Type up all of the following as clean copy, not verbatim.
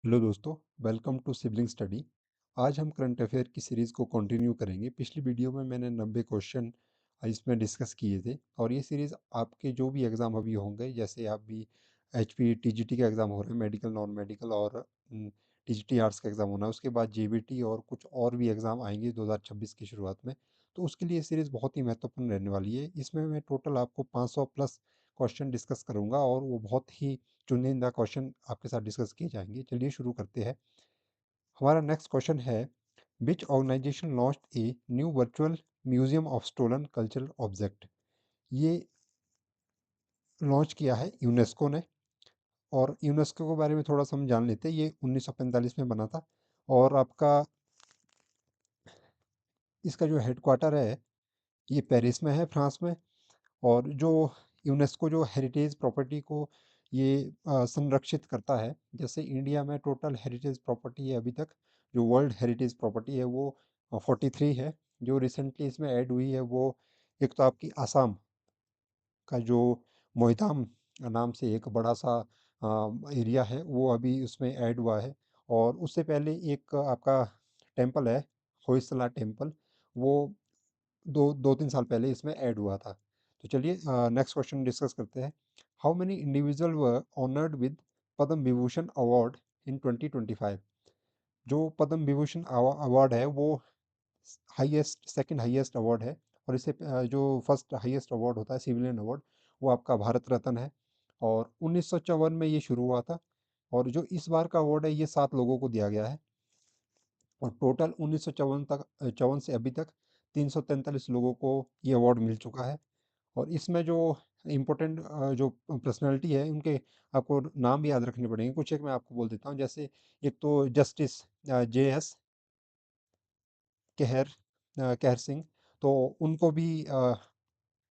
Hello दोस्तों, welcome to sibling study. आज हम करंट अफेयर की सीरीज़ को कंटिन्यू करेंगे। पिछली वीडियो में मैंने 90 क्वेश्चन इसमें डिस्कस किए थे और ये सीरीज़ आपके जो भी एग्ज़ाम अभी होंगे, जैसे आप भी एचपी टीजीटी का एग्ज़ाम हो रहा है, मेडिकल नॉन मेडिकल और टीजीटी आर्ट्स का एग्ज़ाम होना है, उसके बाद जेबीटी और कुछ और भी एग्ज़ाम आएंगे 2026 की शुरुआत में। तो उसके लिए सीरीज़ बहुत ही महत्वपूर्ण रहने वाली है। इसमें मैं टोटल आपको 500 प्लस क्वेश्चन डिस्कस करूंगा और वो बहुत ही चुनिंदा क्वेश्चन आपके साथ डिस्कस किए जाएंगे। चलिए शुरू करते हैं। हमारा नेक्स्ट क्वेश्चन है, which organisation launched a new virtual museum of stolen cultural object. ये लॉन्च किया है यूनेस्को ने। और यूनेस्को के बारे में थोड़ा सा हम जान लेते हैं। ये 1945 में बना था और आपका इसका जो हेडक्वार्टर है ये पेरिस में है, फ्रांस में। और जो यूनेस्को जो हेरिटेज प्रॉपर्टी को ये संरक्षित करता है, जैसे इंडिया में टोटल हेरिटेज प्रॉपर्टी है अभी तक, जो वर्ल्ड हेरिटेज प्रॉपर्टी है वो 43 है। जो रिसेंटली इसमें ऐड हुई है वो एक तो आपकी आसाम का जो मोहिताम नाम से एक बड़ा सा एरिया है वो अभी उसमें ऐड हुआ है। और उससे पहले एक आपका टेम्पल है, होयसला टेम्पल, वो दो दो तीन साल पहले इसमें ऐड हुआ था। तो चलिए नेक्स्ट क्वेश्चन डिस्कस करते हैं। How many individual were honoured with Padma Vibhushan award in 2025। जो पद्म विभूषण अवार्ड है वो हाईएस्ट सेकंड हाईएस्ट अवार्ड है। और इससे जो फर्स्ट हाईएस्ट अवार्ड होता है सिविलियन अवार्ड, वो आपका भारत रत्न है। और 1954 में ये शुरू हुआ था। और जो इस बार का अवार्ड है ये 7 लोगों को दिया गया है। और टोटल 1954 तक 54 से अभी तक 343 लोगों को ये अवार्ड मिल चुका है। और इसमें जो इम्पोर्टेंट जो पर्सनालिटी है उनके आपको नाम भी याद रखने पड़ेंगे। कुछ एक मैं आपको बोल देता हूँ, जैसे एक तो जस्टिस JS कहर कहर सिंह, तो उनको भी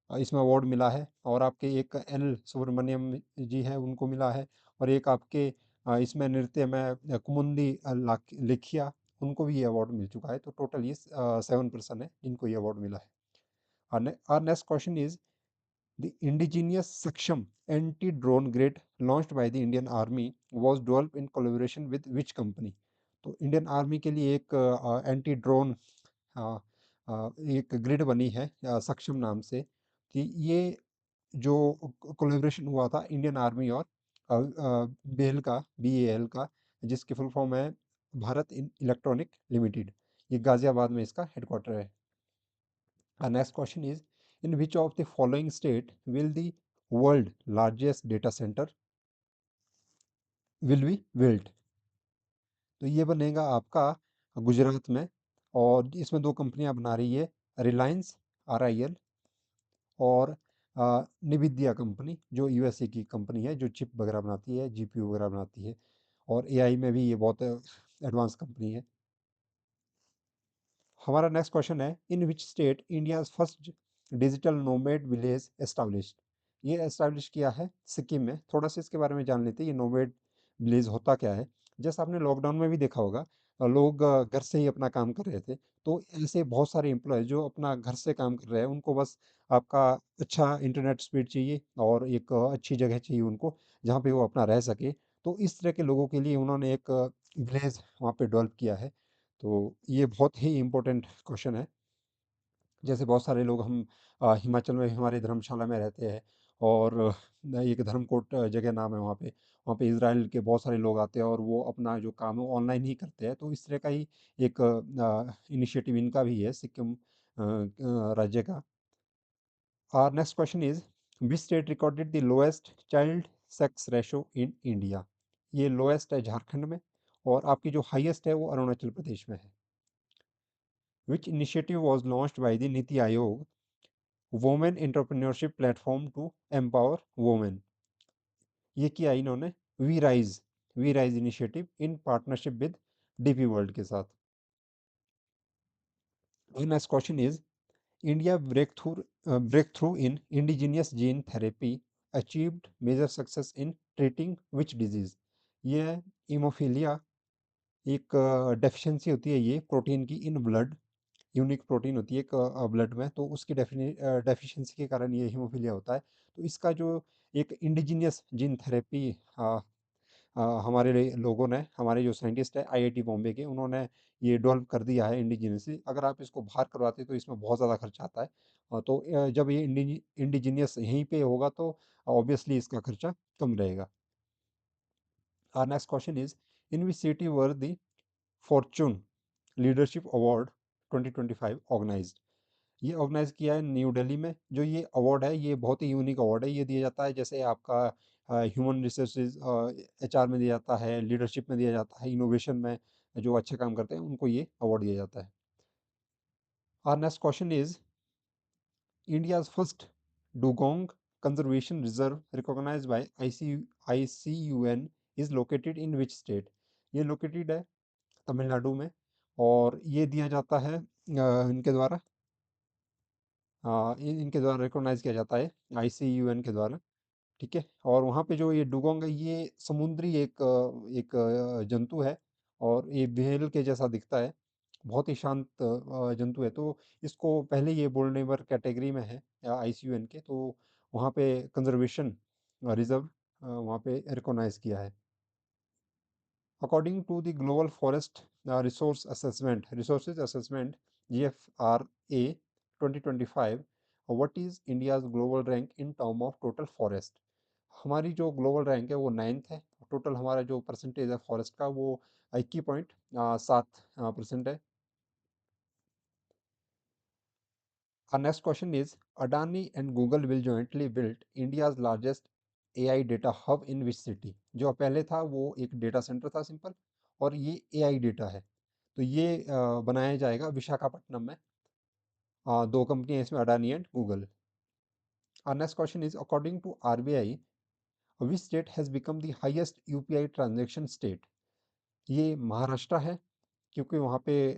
इसमें अवार्ड मिला है। और आपके एक L सुब्रमण्यम जी हैं, उनको मिला है। और एक आपके इसमें नृत्य में कुमुदी लेखिया, उनको भी ये अवार्ड मिल चुका है। तो टोटल ये 7 पर्सन है जिनको ये अवार्ड मिला है। Our next question is, the indigenous Saksham anti-drone grenade launched by the Indian Army was developed in collaboration with which company। तो इंडियन आर्मी के लिए एक एंटी ड्रोन एक ग्रिड बनी है सक्षम नाम से। कि ये जो कोलेब्रेशन हुआ था इंडियन आर्मी और बेल का BAL का, जिसकी फुल फॉर्म है भारत इलेक्ट्रॉनिक लिमिटेड। ये गाजियाबाद में इसका हेडक्वार्टर है। Next question is, in which of the following state will the world largest data centre will be built. तो ये बनेगा आपका गुजरात में। और इसमें दो कंपनियां बना रही है, रिलायंस RIL और निविद्या कंपनी, जो USA की कंपनी है, जो चिप वगैरह बनाती है, GPU वगैरह बनाती है। और AI में भी ये बहुत एडवांस कंपनी है। हमारा नेक्स्ट क्वेश्चन है, in which state India first digital nomad village established. ये एस्टाब्लिश किया है सिक्किम में। थोड़ा सा इसके बारे में जान लेते हैं, ये नोमेड विलेज होता क्या है। जैसे आपने लॉकडाउन में भी देखा होगा, लोग घर से ही अपना काम कर रहे थे। तो ऐसे बहुत सारे एम्प्लॉय जो अपना घर से काम कर रहे हैं, उनको बस आपका अच्छा इंटरनेट स्पीड चाहिए और एक अच्छी जगह चाहिए उनको, जहाँ पे वो अपना रह सके। तो इस तरह के लोगों के लिए उन्होंने एक विलेज वहाँ पे डेवलप किया है। तो ये बहुत ही इम्पोर्टेंट क्वेश्चन है। जैसे बहुत सारे लोग हम हिमाचल में हमारे धर्मशाला में रहते हैं। और एक धर्मकोट जगह नाम है वहाँ पे इजराइल के बहुत सारे लोग आते हैं और वो अपना जो काम है ऑनलाइन ही करते हैं। तो इस तरह का ही एक इनिशिएटिव इनका भी है, सिक्किम राज्य का। और next question is, which state recorded the lowest child sex ratio in India. ये लोएस्ट है झारखंड में और आपकी जो हाईएस्ट है वो अरुणाचल प्रदेश में है। Which initiative was launched by the Niti Aayog Women Entrepreneurship Platform to empower women। ये किया इन्होंने we rise initiative in partnership with DP world के साथ। Next question is, India breakthrough in indigenous gene therapy achieved major success in treating which disease. ये haemophilia एक deficiency होती है ये प्रोटीन की इन ब्लड। यूनिक प्रोटीन होती है एक ब्लड में, तो उसकी डेफिशिएंसी के कारण ये हीमोफीलिया होता है। तो इसका जो एक इंडिजीनियस जीन थेरेपी हमारे लोगों ने, हमारे जो साइंटिस्ट है आईआईटी बॉम्बे के, उन्होंने ये डेवलप कर दिया है इंडिजिनियसली। अगर आप इसको बाहर करवाते तो इसमें बहुत ज़्यादा खर्चा आता है। तो जब ये इंडिजिनियस यहीं पे होगा तो ऑब्वियसली इसका खर्चा कम रहेगा। Our next question is, in which city were the Fortune leadership award 2025 organised? ये ऑर्गेनाइज किया है न्यू दिल्ली में। जो ये अवार्ड है ये बहुत ही यूनिक अवार्ड है। ये दिया जाता है जैसे आपका ह्यूमन रिसोर्सेज एचआर में दिया जाता है, लीडरशिप में दिया जाता है, इनोवेशन में जो अच्छे काम करते हैं उनको ये अवार्ड दिया जाता है। Our next question is, India's first dugong conservation reserve recognised by ICUN is located in which state? ये लोकेटेड है तमिलनाडु में, और ये दिया जाता है इनके द्वारा, इनके द्वारा रिकॉग्नाइज किया जाता है ICUN के द्वारा। ठीक है, और वहाँ पे जो ये डुगोंग है ये समुद्री एक जंतु है, और ये व्हेल के जैसा दिखता है, बहुत ही शांत जंतु है। तो इसको पहले ये वुल्नरेबल कैटेगरी में है ICUN के, तो वहाँ पे कंजर्वेशन रिजर्व वहाँ पे रिकॉग्नाइज किया है। According to the Global Forest Resources Assessment GFRA 2025, what is India's global rank in term of total forest? हमारी जो ग्लोबल रैंक है वो 9th है। टोटल हमारा जो परसेंटेज है फॉरेस्ट का वो 21.7% है। Our next question is, Adani and Google will jointly build India's largest AI data hub in which city? जो पहले था वो एक डेटा सेंटर था सिंपल, और ये AI डेटा है। तो ये बनाया जाएगा विशाखापट्टनम में। दो कंपनियां इसमें, Adani and Google. Our next question is, according to RBI, which state has become the highest UPI transaction state? ये महाराष्ट्र है, क्योंकि वहाँ पे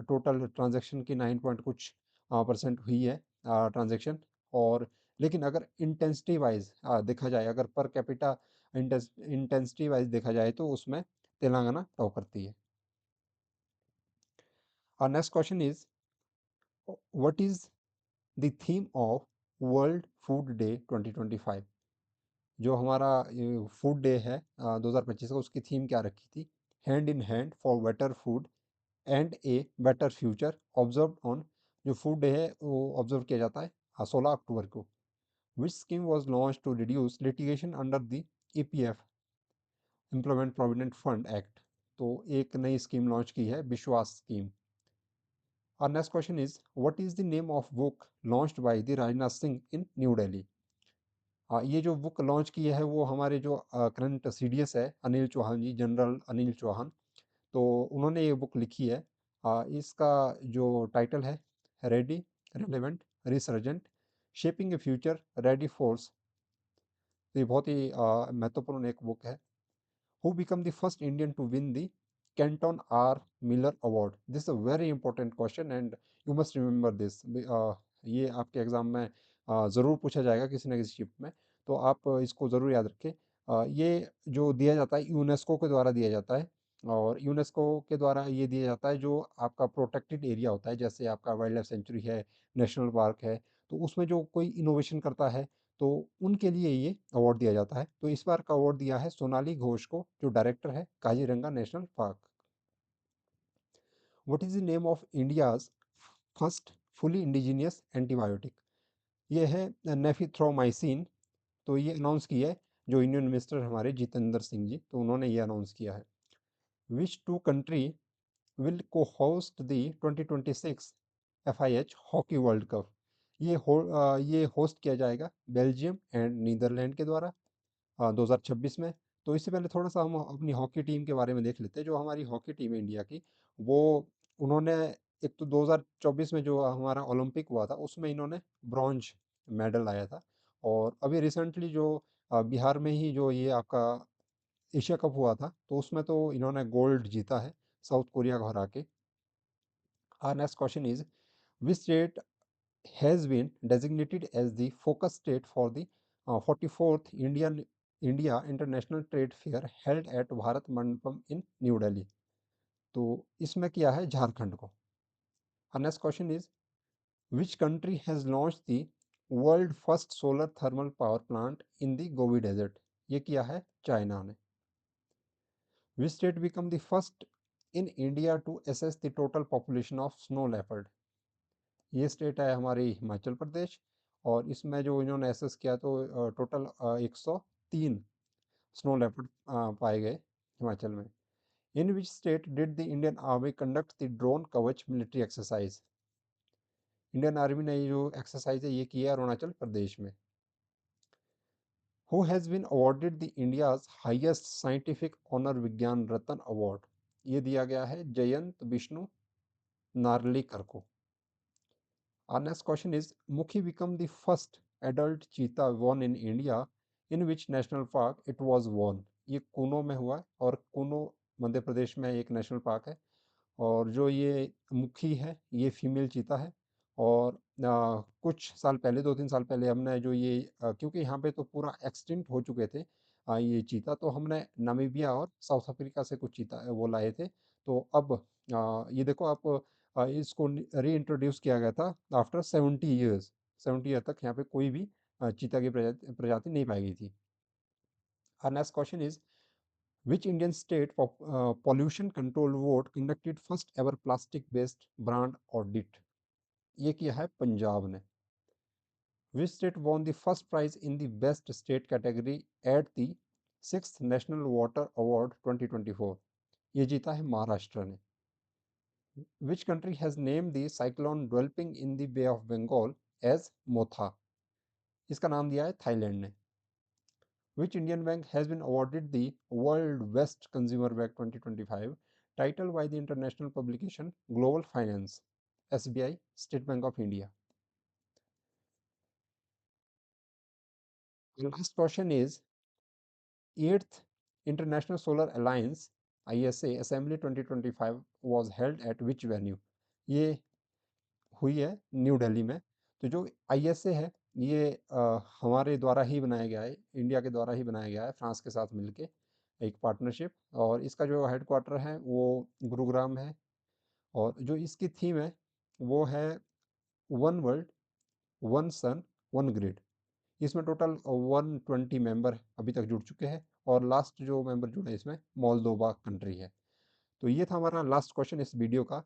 टोटल ट्रांजैक्शन की 9 पॉइंट कुछ परसेंट हुई है ट्रांजैक्शन। और लेकिन अगर इंटेंसिटी वाइज देखा जाए, अगर पर कैपिटा इंटेंसिटी वाइज देखा जाए तो उसमें तेलंगाना टॉप करती है। Our next question is, what is the theme of world food day 2025? जो हमारा फूड डे है 2025 का, उसकी थीम क्या रखी थी? Hand in hand for better food and a better future observe on. जो फूड डे है वो ऑब्जर्व किया जाता है 16 अक्टूबर को। Which scheme was launch to reduce litigation under the EPF employment provident fund act? तो एक नई स्कीम लॉन्च की है, Vishwas scheme. Our next question is, what is the name of book launched by the Rajnath Singh in New Delhi? ये जो book launch की है वो हमारे जो करंट CDS है अनिल चौहान जी, जनरल अनिल चौहान, तो उन्होंने ये बुक लिखी है। इसका जो टाइटल है, रेडी, रिलेवेंट, रिसर्जेंट, शेपिंग ए फ्यूचर रेडी फोर्स। ये बहुत ही महत्वपूर्ण एक बुक है। Who became the first Indian to win the Canton R. Miller Award? This is a very important question and you must remember this. ये आपके exam में ज़रूर पूछा जाएगा किसी न किसी शिफ्ट में, तो आप इसको ज़रूर याद रखें। ये जो दिया जाता है यूनेस्को के द्वारा दिया जाता है, और यूनेस्को के द्वारा ये दिया जाता है जो आपका प्रोटेक्टेड एरिया होता है, जैसे आपका वाइल्ड लाइफ सेंचुरी है, नेशनल पार्क है, तो उसमें जो कोई इनोवेशन करता है तो उनके लिए ये अवार्ड दिया जाता है। तो इस बार का अवार्ड दिया है सोनाली घोष को, जो डायरेक्टर है Kaziranga national park. What is the name of India's first fully indigenous antibiotic? ये है नेफिथ्रोमाइसिन। तो ये अनाउंस किया है जो यूनियन मिनिस्टर हमारे जितेंद्र सिंह जी, तो उन्होंने ये अनाउंस किया है। विच टू कंट्री विल को host the 2026 FIH hockey world cup? ये होस्ट किया जाएगा बेल्जियम एंड नीदरलैंड के द्वारा 2026 में। तो इससे पहले थोड़ा सा हम अपनी हॉकी टीम के बारे में देख लेते हैं। जो हमारी हॉकी टीम है इंडिया की, वो उन्होंने एक तो 2024 में जो हमारा ओलंपिक हुआ था उसमें इन्होंने ब्रॉन्ज मेडल लाया था, और अभी रिसेंटली जो बिहार में ही जो ये आपका एशिया कप हुआ था तो उसमें तो इन्होंने गोल्ड जीता है साउथ कोरिया को हरा के। Our next question is, which state has been designated as the focus state for the 44th India International Trade Fair held at Bharat Mandapam in New Delhi? तो इसमें किया है झारखंड को। Our next question is, which country has launched the world first solar thermal power plant in the Gobi Desert? ये किया है China ने। Which state become the first in India to assess the total population of snow leopard? ये स्टेट है हमारी हिमाचल प्रदेश, और इसमें जो इन्होंने एसेस किया तो टोटल 103 स्नो लेपर्ड पाए गए हिमाचल में। In which state did the Indian army conduct the drone Kavach military exercise? Indian army ने ये जो एक्सरसाइज है ये की है अरुणाचल प्रदेश में। Who has been awarded the India's highest scientific honour Vigyan Ratna award? ये दिया गया है जयंत विष्णु नार्लिकर को। Our next question is Mukhi become the first adult cheetah born in India. In which national park it was born? ये कूनो में हुआ है, और कूनो मध्य प्रदेश में एक नेशनल पार्क है। और जो ये मुखी है ये फीमेल चीता है। और कुछ साल पहले 2-3 साल पहले हमने जो ये क्योंकि यहाँ पे तो पूरा एक्सटिंक्ट हो चुके थे ये चीता, तो हमने नामीबिया और साउथ अफ्रीका से कुछ चीता वो लाए थे। तो अब ये देखो आप इसको री इंट्रोड्यूस किया गया था आफ्टर 70 ईयर्स। 70 ईयर तक यहाँ पे कोई भी चीता की प्रजाति नहीं पाई गई थी। Our next question is which Indian state pollution control board conducted first ever plastic based brand audit? ये किया है पंजाब ने। Which state won the first prize in the best state category at the 6th National Water Award 2024? ये जीता है महाराष्ट्र ने। Which country has named the cyclone developing in the Bay of Bengal as Motha? इसका नाम दिया है Thailand ने। Which Indian bank has been awarded the World Best Consumer Bank 2025 title by the international publication Global Finance? SBI, State Bank of India. The last question is 8th International Solar Alliance ISA Assembly 2025 was held at which venue? ये हुई है new Delhi में। तो जो ISA है ये हमारे द्वारा ही बनाया गया है, इंडिया के द्वारा ही बनाया गया है फ्रांस के साथ मिलके एक पार्टनरशिप, और इसका जो हेडक्वार्टर है वो गुरुग्राम है। और जो इसकी थीम है वो है one world one sun one grid. इसमें टोटल 120 मेंबर अभी तक जुड़ चुके हैं, और लास्ट जो मेंबर जुड़े इसमें मोल्दोवा कंट्री है। तो ये था हमारा लास्ट क्वेश्चन इस वीडियो का।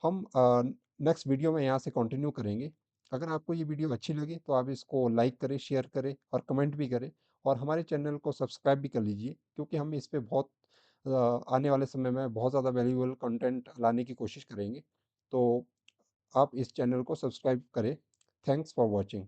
हम नेक्स्ट वीडियो में यहाँ से कंटिन्यू करेंगे। अगर आपको ये वीडियो अच्छी लगी तो आप इसको लाइक करें, शेयर करें और कमेंट भी करें, और हमारे चैनल को सब्सक्राइब भी कर लीजिए, क्योंकि हम इस पे बहुत आने वाले समय में बहुत ज़्यादा वैल्यूएबल कंटेंट लाने की कोशिश करेंगे। तो आप इस चैनल को सब्सक्राइब करें। Thanks for watching.